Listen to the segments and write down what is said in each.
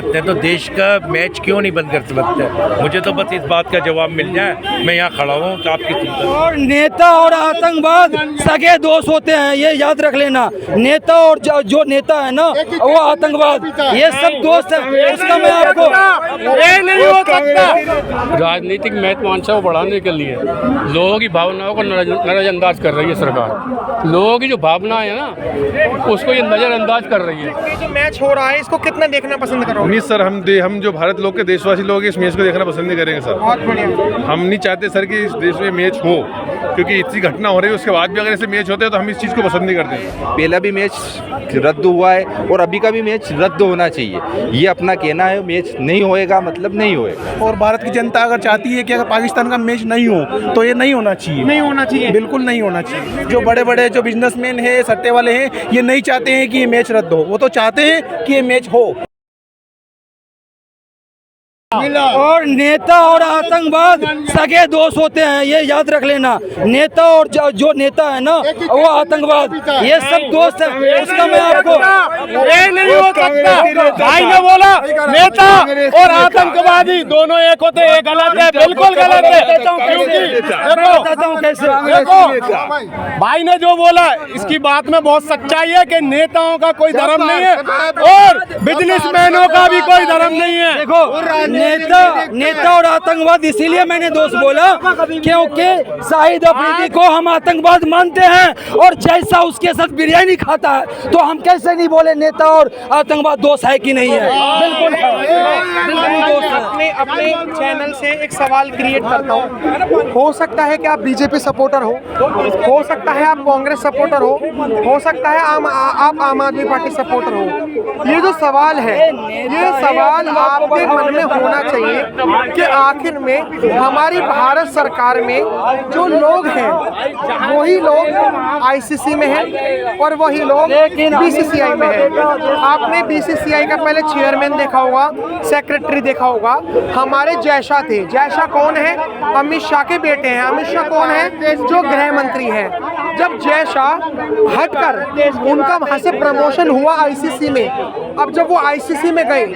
तो देश का मैच क्यों नहीं बंद कर सकते? मुझे तो बस इस बात का जवाब मिल जाए, मैं यहाँ खड़ा हूँ तो आपकी चिंता। और नेता और आतंकवाद सगे दोस्त होते हैं, ये याद रख लेना। नेता और जो नेता है ना वो आतंकवाद, ये सब दोस्त है। इसका मैं आपको नहीं हो सकता। राजनीतिक महत्वाकांक्षा को बढ़ाने के लिए लोगों की भावनाओं को नजरअंदाज कर रही है सरकार। लोगों की जो भावना है ना उसको ये नजरअंदाज कर रही है। जो मैच हो रहा है इसको कितना देखना पसंद करोगे? नहीं सर, हम जो भारत लोग के देशवासी लोग इस मैच को देखना पसंद नहीं करेंगे सर। बहुत बढ़िया। हम नहीं चाहते सर कि इस देश में मैच हो, क्योंकि इतनी घटना हो रही है उसके बाद भी अगर ऐसे मैच होते हैं तो हम इस चीज़ को पसंद नहीं करते। पहला भी मैच रद्द हुआ है और अभी का भी मैच रद्द होना चाहिए, ये अपना कहना है। मैच नहीं होएगा मतलब नहीं होएगा। और भारत की जनता अगर चाहती है कि अगर पाकिस्तान का मैच नहीं हो तो ये नहीं होना चाहिए, नहीं होना चाहिए, बिल्कुल नहीं होना चाहिए। जो बड़े बड़े जो बिजनेसमैन हैं, सट्टे वाले हैं, ये नहीं चाहते हैं कि ये मैच रद्द हो, वो तो चाहते हैं कि ये मैच हो। और नेता और आतंकवाद सगे दोस्त होते हैं, ये याद रख लेना। नेता और जो नेता है ना वो आतंकवाद, ये सब दोस्त है। इसका मैं आपको नहीं हो सकता। भाई ने बोला नेता और आतंकवादी दोनों एक होते हैं, गलत है, बिल्कुल गलत है। देखो भाई ने जो बोला इसकी बात में बहुत सच्चाई है कि नेताओं का कोई धर्म नहीं है और बिजनेसमैनों का भी कोई धर्म नहीं है। देखो नेता और आतंकवाद इसीलिए मैंने दोस्त बोला क्योंकि शाहिद अफरीदी को हम आतंकवाद मानते हैं और जैसा उसके साथ बिरयानी खाता है तो हम कैसे नहीं बोले नेता और आतंकवाद दोस्त है कि नहीं है। बिल्कुल अपने चैनल से एक सवाल क्रिएट करता हूँ। हो सकता है कि आप बीजेपी सपोर्टर हो सकता है आप कांग्रेस सपोर्टर हो सकता है आप आम आदमी पार्टी सपोर्टर हो। ये जो सवाल है, ये सवाल आपके मन में होना चाहिए कि आखिर में हमारी भारत सरकार में जो लोग हैं वही लोग आईसीसी में हैं और वही लोग बीसीसीआई में हैं। आपने बीसीसीआई का पहले चेयरमैन देखा होगा, सेक्रेटरी देखा होगा। हमारे जयशाह थे। जयशाह कौन है? अमित शाह के बेटे हैं। अमित शाह कौन है? जो गृह मंत्री हैं। जब जयशाह हटकर उनका वहां से प्रमोशन हुआ आईसीसी में, अब जब वो आईसीसी में गए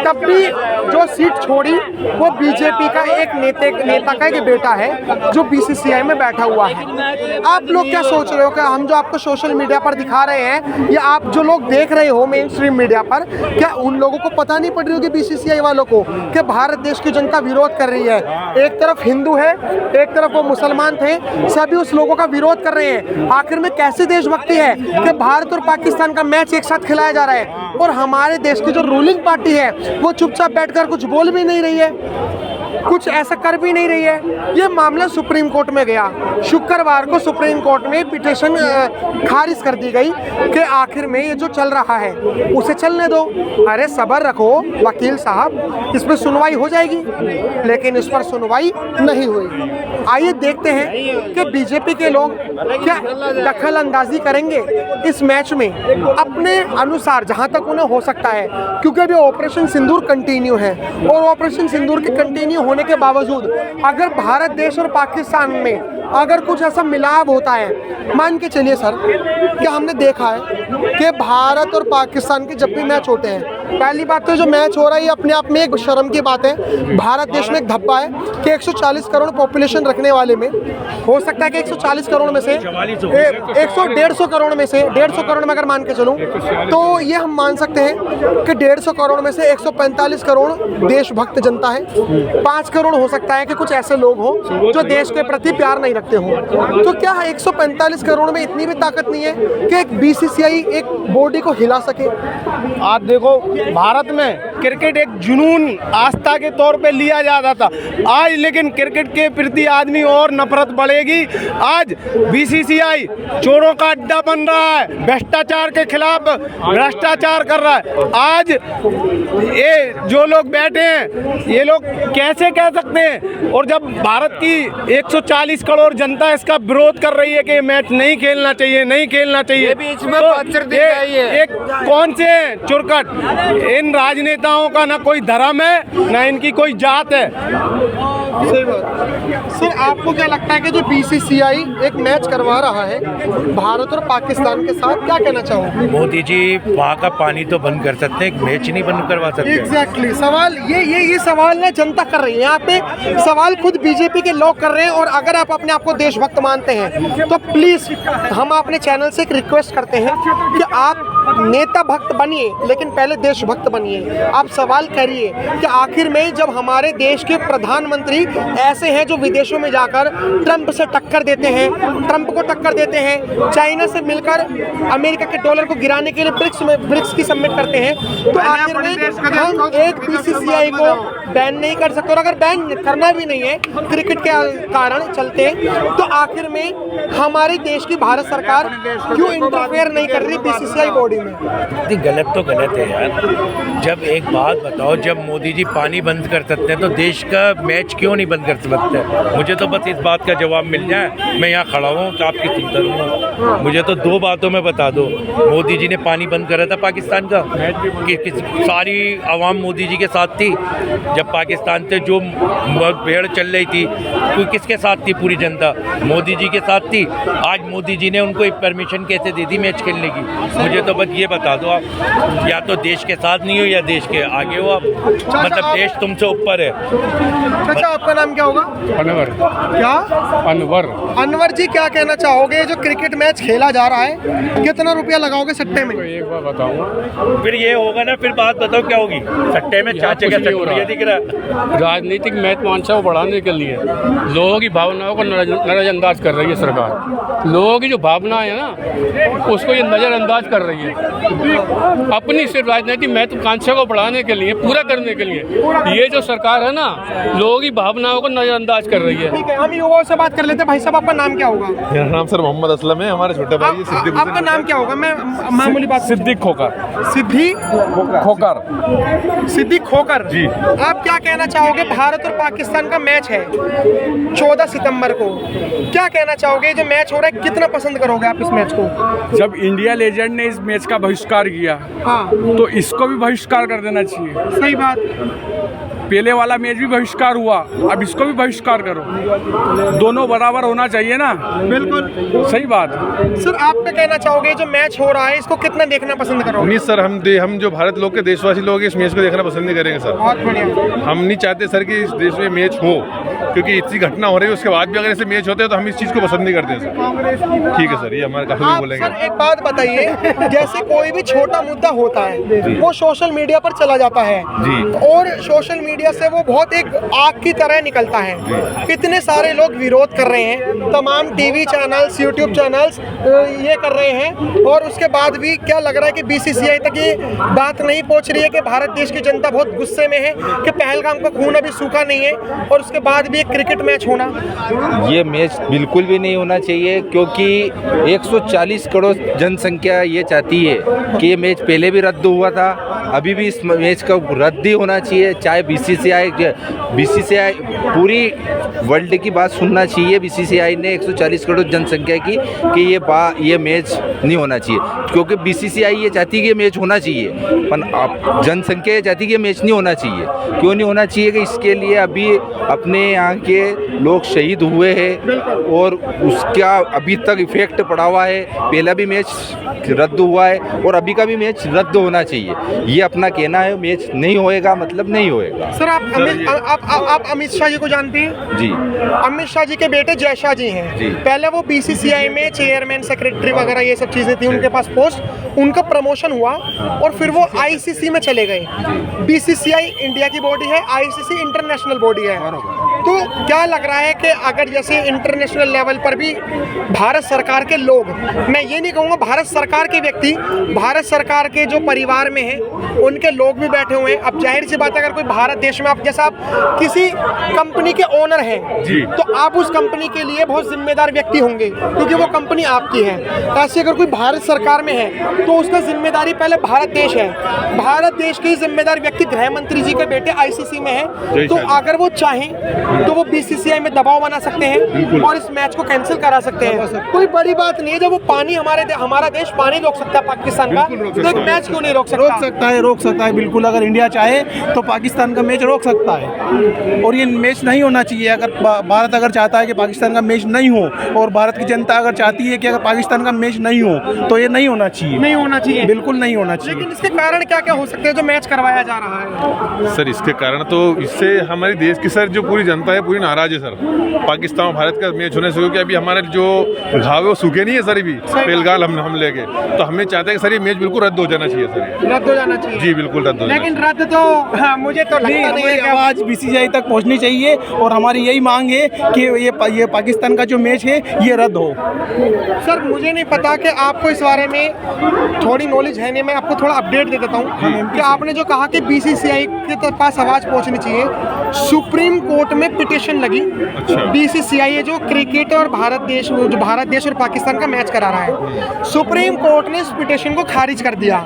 तब भी जो सीट छोड़ी वो बीजेपी का एक नेता का एक बेटा है जो बीसीसीआई में बैठा हुआ है। आप लोग क्या सोच रहे हो कि हम जो आपको सोशल मीडिया पर दिखा रहे हैं या आप जो लोग देख रहे हो मेन स्ट्रीम मीडिया पर, क्या उन लोगों को पता नहीं पड़ रही होगी बीसीसीआई वालों को कि भारत देश की जनता विरोध कर रही है? एक तरफ हिंदू है, एक तरफ वो मुसलमान थे, सभी उस लोगों का विरोध कर रहे हैं। आखिर में कैसी देशभक्ति है कि भारत और पाकिस्तान का मैच एक साथ खिलाया जा रहा है और हमारे देश की जो रूलिंग पार्टी है वो चुपचाप बैठकर कुछ बोल भी नहीं रही है, कुछ ऐसा कर भी नहीं रही है। ये मामला सुप्रीम कोर्ट में गया। शुक्रवार को सुप्रीम कोर्ट में पिटीशन खारिज कर दी गई कि आखिर में ये जो चल रहा है उसे चलने दो। अरे सब्र रखो वकील साहब, इस पर सुनवाई हो जाएगी, लेकिन इस पर सुनवाई नहीं हुई। आइए देखते हैं कि बीजेपी के लोग क्या दखल अंदाजी करेंगे इस मैच में अपने अनुसार, जहां तक उन्हें हो सकता है, क्योंकि अभी ऑपरेशन सिंदूर कंटिन्यू है और ऑपरेशन सिंदूर के कंटिन्यू होने के बावजूद अगर भारत देश और पाकिस्तान में अगर कुछ ऐसा मिलाव होता है, मान के चलिए सर कि हमने देखा है कि भारत और पाकिस्तान के जब भी मैच होते हैं, पहली बात तो जो मैच हो रहा है अपने आप में एक शर्म की बात है। भारत देश में एक धब्बा है कि 140 करोड़ पॉपुलेशन रखने वाले में हो सकता है कि 140 करोड़ में से 150 करोड़ में से 150 करोड़ में अगर मान के चलूं तो ये हम मान सकते हैं कि 150 करोड़ में से 145 करोड़ देशभक्त जनता है। 5 करोड़ हो सकता है कि कुछ ऐसे लोग हों जो देश के प्रति प्यार नहीं रखते हों। तो क्या 145 करोड़ में इतनी भी ताकत नहीं है कि एक बीसीसीआई एक बॉडी को हिला सके? आज देखो भारत में क्रिकेट एक जुनून आस्था के तौर पे लिया जाता था, आज लेकिन क्रिकेट के प्रति आदमी और नफरत बढ़ेगी। आज बीसीसीआई चोरों का अड्डा बन रहा है, भ्रष्टाचार के खिलाफ भ्रष्टाचार कर रहा है। आज ये जो लोग बैठे हैं ये लोग कैसे कह सकते हैं? और जब भारत की 140 करोड़ जनता इसका विरोध कर रही है कि ये मैच नहीं खेलना चाहिए, नहीं खेलना चाहिए, तो ये कौन से चुरकट? इन राजनेताओं का ना कोई धर्म है ना इनकी कोई जात है। सही बात। सर आपको क्या लगता है कि जो बीसीसीआई एक मैच करवा रहा है भारत और पाकिस्तान के साथ, क्या कहना चाहोगे? मोदी जी वहाँ का पानी तो बंद कर सकते हैं, एक मैच नहीं बंद करवा सकते। एग्जैक्टली सवाल ये सवाल ना जनता कर रही है, यहाँ पे सवाल खुद बीजेपी के लोग कर रहे हैं। और अगर आप अपने आप को देशभक्त मानते हैं तो प्लीज हम अपने चैनल से एक रिक्वेस्ट करते हैं कि आप नेता भक्त बनिए, लेकिन पहले देशभक्त बनिए। आप सवाल करिए कि आखिर में जब हमारे देश के प्रधानमंत्री ऐसे हैं जो विदेशों में जाकर ट्रंप से टक्कर देते हैं, ट्रंप को टक्कर देते हैं, चाइना से मिलकर अमेरिका के डॉलर को गिराने के लिए ब्रिक्स की समिट करते हैं, तो आखिर में हम एक बीसीसीआई को बैन नहीं कर सकते। और अगर बैन करना भी नहीं है क्रिकेट के कारण चलते, तो आखिर में हमारे देश की भारत सरकार क्यों इंटरफेयर नहीं कर रही बीसीसीआई बॉडी में? गलत तो गलत है यार। जब एक बात बताओ, जब मोदी जी पानी बंद कर सकते हैं तो देश का मैच क्यों नहीं बंद कर सकते? मुझे तो बस इस बात का जवाब मिल जाए, मैं यहाँ खड़ा हूँ तो आपकी चिंता हूँ। मुझे तो दो बातों में बता दो, मोदी जी ने पानी बंद करा था पाकिस्तान का कि सारी आवाम मोदी जी के साथ थी? जब पाकिस्तान से जो भेड़ चल रही थी तो किसके साथ थी? पूरी जनता मोदी जी के साथ थी। आज मोदी जी ने उनको एक परमिशन कैसे दे दी मैच खेलने की? मुझे तो बस ये बता दो आप, या तो देश के साथ नहीं हो या देश के आगे हो आप, मतलब देश तुमसे ऊपर है। अच्छा आपका नाम क्या होगा? अनवर। क्या? अनवर। अनवर जी क्या कहना चाहोगे? जो क्रिकेट मैच खेला जा रहा है, कितना रुपया लगाओगे सट्टे में? एक बार बताऊंगा, फिर ये होगा ना, फिर बात बताओ क्या होगी? सट्टे में चाचे का सट्टा दिख रहा है। राजनीतिक महत्वाकांक्षा को बढ़ाने के लिए लोगों की भावनाओं को नजरअंदाज कर रही है सरकार। लोगों की जो भावना है ना, उसको ये नजरअंदाज कर रही है। अपनी सिर्फ राजनीतिक महत्वाकांक्षा को बढ़ाने के लिए, पूरा करने के लिए ये जो सरकार है ना, लोगों की भावनाओं को नजरअंदाज कर रही है। ठीक है, हम युवाओं से बात कर लेते हैं। भाई साहब आपका नाम क्या होगा? मेरा नाम सर मोहम्मद असलम है, हमारे छोटे भाई सिद्दीक। आपका नाम क्या होगा? मैं मामूली बात। सिद्दीक खोकर। सिद्दीक खोकर। सिद्दीक खोकर जी। आप क्या कहना चाहोगे? भारत और पाकिस्तान का मैच है 14 सितंबर को, क्या कहना चाहोगे? जो मैच हो रहा है कितना पसंद करोगे आप इस मैच को? जब इंडिया लेजेंड ने इस मैच का बहिष्कार किया, हाँ तो इसको भी बहिष्कार कर देना चाहिए। सही बात। पहले वाला मैच भी बहिष्कार हुआ, अब इसको भी बहिष्कार करो। दोनों बराबर होना चाहिए ना। बिल्कुल सही बात। सर आप क्या कहना चाहोगे? जो मैच हो रहा है इसको कितना देखना पसंद करोगे? नहीं सर, हम जो भारत लोग के देशवासी लोग इस मैच को देखना पसंद नहीं करेंगे सर। बहुत बढ़िया। हम नहीं चाहते सर कि इस देश में मैच हो, क्योंकि इतनी घटना हो रही है उसके बाद भी अगर ऐसे मैच होते हैं तो हम इस चीज़ को पसंद नहीं करते सर। ठीक है सर, ये हमारे काफी आप बोलेंगे। सर एक बात बताइए, जैसे कोई भी छोटा मुद्दा होता है वो सोशल मीडिया पर चला जाता है जी। और सोशल मीडिया से वो बहुत एक आग की तरह निकलता है। इतने सारे लोग विरोध कर रहे हैं, तमाम टीवी चैनल्स, यूट्यूब चैनल्स ये कर रहे हैं, और उसके बाद भी क्या लग रहा है कि बीसीसीआई तक ये बात नहीं पहुंच रही है कि भारत देश की जनता बहुत गुस्से में है कि पहलगाम का खून अभी सूखा नहीं है, और उसके बाद भी एक क्रिकेट मैच होना। ये मैच बिल्कुल भी नहीं होना चाहिए, क्योंकि 140 करोड़ जनसंख्या ये चाहती है कि ये मैच पहले भी रद्द हुआ था, अभी भी इस मैच का रद्द ही होना चाहिए। चाहे बीसीसीआई पूरी वर्ल्ड की बात सुनना चाहिए। बीसीसीआई ने 140 करोड़ जनसंख्या की कि ये मैच नहीं होना चाहिए, क्योंकि बीसीसीआई ये चाहती है कि ये मैच होना चाहिए, पर जनसंख्या ये चाहती है कि ये मैच नहीं होना चाहिए। क्यों नहीं होना चाहिए? कि इसके लिए अभी अपने यहाँ के लोग शहीद हुए हैं और उसका अभी तक इफेक्ट पड़ा हुआ है। पहला भी मैच रद्द हुआ है और अभी का भी मैच रद्द होना चाहिए। ये अपना कहना है, मैच नहीं होएगा मतलब नहीं होएगा। सर आप अमित शाह जी को जानते हैं? जी। अमित शाह जी के बेटे जय शाह जी हैं। जी। पहले वो बीसीसीआई में चेयरमैन, सेक्रेटरी वगैरह ये सब चीजें थी उनके पास पोस्ट, उनका प्रमोशन हुआ और फिर वो आईसीसी में चले गए। बीसीसीआई इंडिया की बॉडी है, आईसीसी इंटरनेशनल बॉडी है। तो क्या लग रहा है कि अगर जैसे इंटरनेशनल लेवल पर भी भारत सरकार के लोग, मैं ये नहीं कहूँगा भारत सरकार के व्यक्ति, भारत सरकार के जो परिवार में हैं उनके लोग भी बैठे हुए हैं। अब जाहिर सी बात है, अगर कोई भारत देश में, आप जैसा आप किसी कंपनी के ओनर हैं तो आप उस कंपनी के लिए बहुत जिम्मेदार व्यक्ति होंगे, क्योंकि वो कंपनी आपकी है। ऐसे अगर कोई भारत सरकार में है तो उसका जिम्मेदारी पहले भारत देश है। भारत देश के जिम्मेदार व्यक्ति गृह मंत्री जी के बेटे आईसीसी में है, तो अगर वो चाहें तो वो बीसीसीआई में दबाव बना सकते हैं और इस मैच को कैंसिल करा सकते हैं। कोई बड़ी बात नहीं है, जब वो पानी हमारा देश पानी रोक सकता है पाकिस्तान का, तो एक मैच क्यों नहीं रोक सकता? रोक सकता है बिल्कुल। अगर इंडिया चाहे तो पाकिस्तान का मैच रोक सकता है, और ये मैच नहीं होना चाहिए। अगर भारत अगर चाहता है कि पाकिस्तान का मैच नहीं हो, और भारत की जनता अगर चाहती है कि अगर पाकिस्तान का मैच नहीं हो, तो ये नहीं होना चाहिए, नहीं होना चाहिए, बिल्कुल नहीं होना चाहिए। लेकिन इसके कारण क्या क्या हो सकते हैं जो मैच करवाया जा रहा है? सर इसके कारण तो इससे हमारे देश की सर जो पूरी जनता है पूरी नाराज है सर, पाकिस्तान और भारत का मैच होने से, क्योंकि अभी हमारे जो घाव है वो सूखे नहीं है सर, अभी पहलगाम हम लेके, तो हमें चाहते हैं कि सर ये मैच बिल्कुल रद्द हो जाना चाहिए सर, रद्द हो जाना चाहिए। जी बिल्कुल रद्द हो जाना लेकिन रद्द तो मुझे तो लगता नहीं है कि आवाज बीसीसीआई तक पहुंचनी चाहिए, और हमारी यही मांग है कि ये पाकिस्तान का जो मैच है ये रद्द हो। सर मुझे नहीं पता कि आपको इस बारे में थोड़ी नॉलेज है नहीं, मैं आपको थोड़ा अपडेट दे देता हूँ कि आपने जो कहा कि बीसीसीआई के पास आवाज़ पहुँचनी चाहिए, सुप्रीम कोर्ट में पिटीशन लगी। बीसीसीआई जो क्रिकेट और भारत देश और पाकिस्तान का मैच करा रहा है, सुप्रीम कोर्ट ने इस पिटीशन को खारिज कर दिया।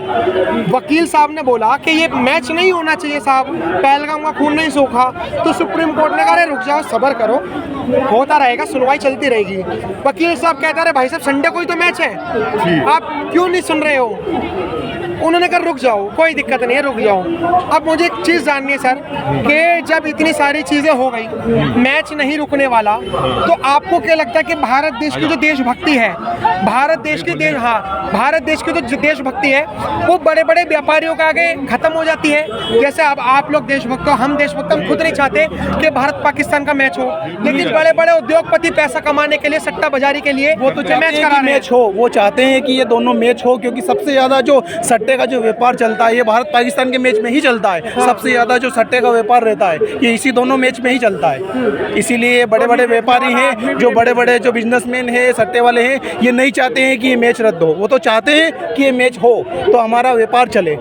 वकील साहब ने बोला कि ये मैच नहीं होना चाहिए साहब, पहलगाम का खून नहीं सूखा। तो सुप्रीम कोर्ट ने कहा रुक जाओ, सब्र करो, होता रहेगा, सुनवाई चलती रहेगी। वकील साहब कहता रहे भाई साहब संडे को ही तो मैच है, आप क्यों नहीं सुन रहे हो? उन्होंने कहा रुक जाओ, कोई दिक्कत नहीं है, रुक जाओ। अब मुझे एक चीज़ जाननी है सर कि जब इतनी सारी चीज़ें हो गई, मैच नहीं रुकने वाला, तो आपको क्या लगता है कि भारत देश की जो देशभक्ति है, भारत देश की जो देशभक्ति है वो बड़े बड़े व्यापारियों के आगे खत्म हो जाती है? जैसे अब आप लोग देशभक्त हो, हम देशभक्त, हम खुद नहीं चाहते कि भारत पाकिस्तान का मैच हो, लेकिन बड़े बड़े उद्योगपति पैसा कमाने के लिए, सट्टा बाजारी के लिए वो तो चाहते हैं कि मैच हो, वो चाहते हैं कि ये दोनों मैच हो, क्योंकि सबसे ज्यादा जो सट्टे का जो व्यापार चलता है ये भारत पाकिस्तान के मैच में ही चलता है। सबसे ज्यादा जो सट्टे का व्यापार रहता है ये इसी दोनों मैच में ही चलता है। इसीलिए बड़े बड़े व्यापारी हैं, जो बड़े बड़े जो बिजनेसमैन हैं, सट्टे वाले हैं, ये नहीं चाहते हैं कि ये मैच रद्द हो। वो तो चाहते हैं कि ये मैच हो तो हमारा व्यापार चले।